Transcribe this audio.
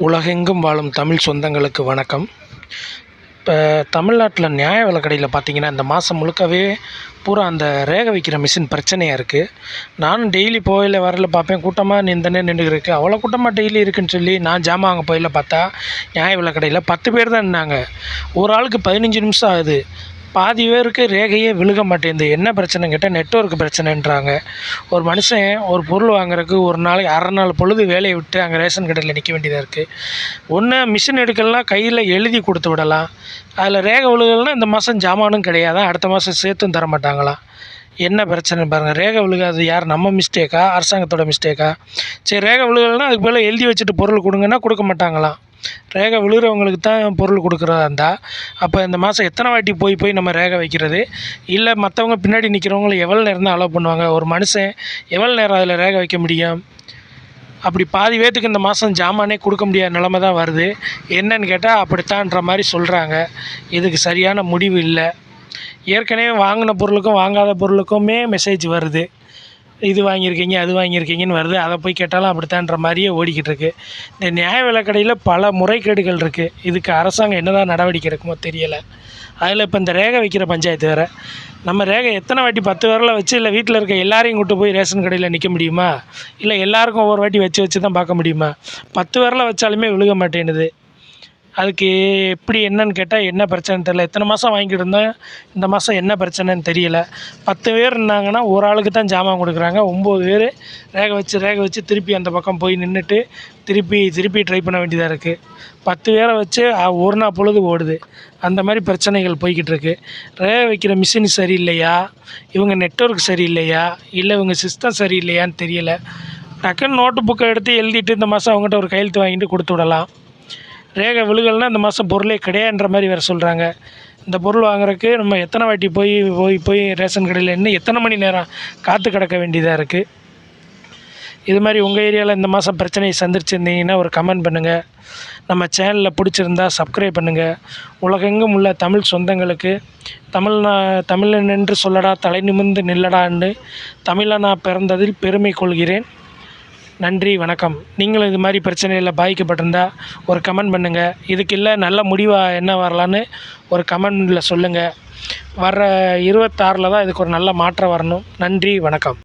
உலகெங்கும் வாழும் தமிழ் சொந்தங்களுக்கு வணக்கம். இப்போ தமிழ்நாட்டில் நியாய விலைக் கடையில் பார்த்தீங்கன்னா, இந்த மாதம் முழுக்கவே பூரா அந்த ரேகை வைக்கிற மிஷின் பிரச்சனையாக இருக்குது. நானும் டெய்லி போகையில வரல பார்ப்பேன், கூட்டமாக நின்றுக்கிட்டு இருக்குது. அவ்வளோ கூட்டமாக டெய்லி இருக்குதுன்னு சொல்லி நான் ஜாமான் வாங்க போகையில பார்த்தா, நியாய விலைக் கடையில் 10 பேர் தான் நின்னாங்க. ஒரு ஆளுக்கு 15 நிமிஷம் ஆகுது. பாதி பேருக்கு ரேகையே விழுக மாட்டேங்குது. என்ன பிரச்சனைன்னு கேட்டால், நெட்வொர்க் பிரச்சனைன்றாங்க. ஒரு மனுஷன் ஒரு பொருள் வாங்குறதுக்கு ஒரு நாளைக்கு அரை நாள் பொழுது வேலையை விட்டு அங்கே ரேஷன் கடையில் நிற்க வேண்டியதாக இருக்குது. ஒன்று மிஷின் எடுக்கலாம், கையில் எழுதி கொடுத்து விடலாம். அதில் ரேகை விழுகலைன்னா இந்த மாதம் ஜாமானும் கிடையாதான், அடுத்த மாதம் சேர்த்தும் தர மாட்டாங்களாம். என்ன பிரச்சனைன்னு பாருங்கள். ரேகை விழுகாது யார், நம்ம மிஸ்டேக்கா, அரசாங்கத்தோட மிஸ்டேக்கா? சரி, ரேகை விழுகலைன்னா அதுக்கு பதிலாக எழுதி வச்சுட்டு பொருள் கொடுங்கன்னா கொடுக்க மாட்டாங்களாம். ரேகை விழுகிறவங்களுக்கு தான் பொருள் கொடுக்குறதா இருந்தால், அப்போ இந்த மாதம் எத்தனை வாட்டி போய் நம்ம ரேகை வைக்கிறது? இல்லை மற்றவங்க பின்னாடி நிற்கிறவங்கள எவ்வளோ நேரம் தான் அலோவ் பண்ணுவாங்க? ஒரு மனுஷன் எவ்வளோ நேரம் அதில் ரேகை வைக்க முடியும்? அப்படி பாதி பேத்துக்கு இந்த மாதம் ஜாமானே கொடுக்க முடியாத நிலமை தான் வருது. என்னன்னு கேட்டால் அப்படித்தான்ற மாதிரி சொல்கிறாங்க. இதுக்கு சரியான முடிவு இல்லை. ஏற்கனவே வாங்கின பொருளுக்கும் வாங்காத பொருளுக்குமே மெசேஜ் வருது. இது வாங்கியிருக்கீங்க, அது வாங்கியிருக்கீங்கன்னு வருது. அதை போய் கேட்டாலும் அப்படித்தான்ற மாதிரியே ஓடிக்கிட்டு இருக்குது. இந்த நியாய விலைக் கடையில் பல முறைகேடுகள் இருக்குது. இதுக்கு அரசாங்கம் என்ன தான் நடவடிக்கை எடுக்குமோ தெரியலை. அதில் இப்போ இந்த ரேகை வைக்கிற பஞ்சாயத்து வேறு. நம்ம ரேகை எத்தனை வாட்டி 10 விரல வச்சு, இல்லை வீட்டில் இருக்க எல்லாரையும் கூட்டு போய் ரேஷன் கடையில் நிற்க முடியுமா? இல்லை எல்லாருக்கும் ஒவ்வொரு வாட்டி வச்சு தான் பார்க்க முடியுமா? 10 விரல வச்சாலுமே விழுக மாட்டேன்னுது. அதுக்கு எப்படி என்னன்னு கேட்டால், என்ன பிரச்சனைன்னு தெரியல. இத்தனை மாதம் வாங்கிட்டு இருந்தேன், இந்த மாதம் என்ன பிரச்சனைன்னு தெரியல. 10 பேர் இருந்தாங்கன்னா ஒரு ஆளுக்கு தான் ஜாமான் கொடுக்குறாங்க. 9 பேர் ரேகை வச்சு திருப்பி அந்த பக்கம் போய் நின்றுட்டு திருப்பி ட்ரை பண்ண வேண்டியதாக இருக்குது. 10 பேரை வச்சு ஒரு நாள் பொழுது ஓடுது. அந்த மாதிரி பிரச்சனைகள் போய்கிட்டு இருக்குது. ரேகை வைக்கிற மிஷின் சரியில்லையா, இவங்க நெட்வொர்க் சரியில்லையா, இல்லை இவங்க சிஸ்டம் சரியில்லையான்னு தெரியலை. டக்குன்னு நோட்டு புக்கை எடுத்து எழுதிட்டு இந்த மாதம் அவங்ககிட்ட ஒரு கையெழுத்து வாங்கிட்டு கொடுத்து விடலாம். ரேகை விழுகலைன்னா இந்த மாதம் பொருளே கிடையாதுன்ற மாதிரி வேறு சொல்கிறாங்க. இந்த பொருள் வாங்குறதுக்கு நம்ம எத்தனை வாட்டி போய் ரேஷன் கடையில் இன்னும் எத்தனை மணி நேரம் காத்து கிடக்க வேண்டியதாக இருக்குது. இது மாதிரி உங்கள் ஏரியாவில் இந்த மாதம் பிரச்சனையை சந்திச்சிருந்தீங்கன்னா ஒரு கமெண்ட் பண்ணுங்கள். நம்ம சேனலில் பிடிச்சிருந்தா சப்ஸ்கிரைப் பண்ணுங்கள். உலகெங்கும் உள்ள தமிழ் சொந்தங்களுக்கு தமிழன் என்று சொல்லடா தலை நிமிர்ந்து நில்லடான்னு தமிழனா பிறந்ததில் பெருமை கொள்கிறேன். நன்றி, வணக்கம். நீங்களும் இது மாதிரி பிரச்சனையில் பாதிக்கப்பட்டிருந்தால் ஒரு கமெண்ட் பண்ணுங்கள். இதுக்கு இல்லை நல்ல முடிவாக என்ன வரலான்னு ஒரு கமெண்டில் சொல்லுங்கள். வர்ற 26 தான் இதுக்கு ஒரு நல்ல மாற்றம் வரணும். நன்றி, வணக்கம்.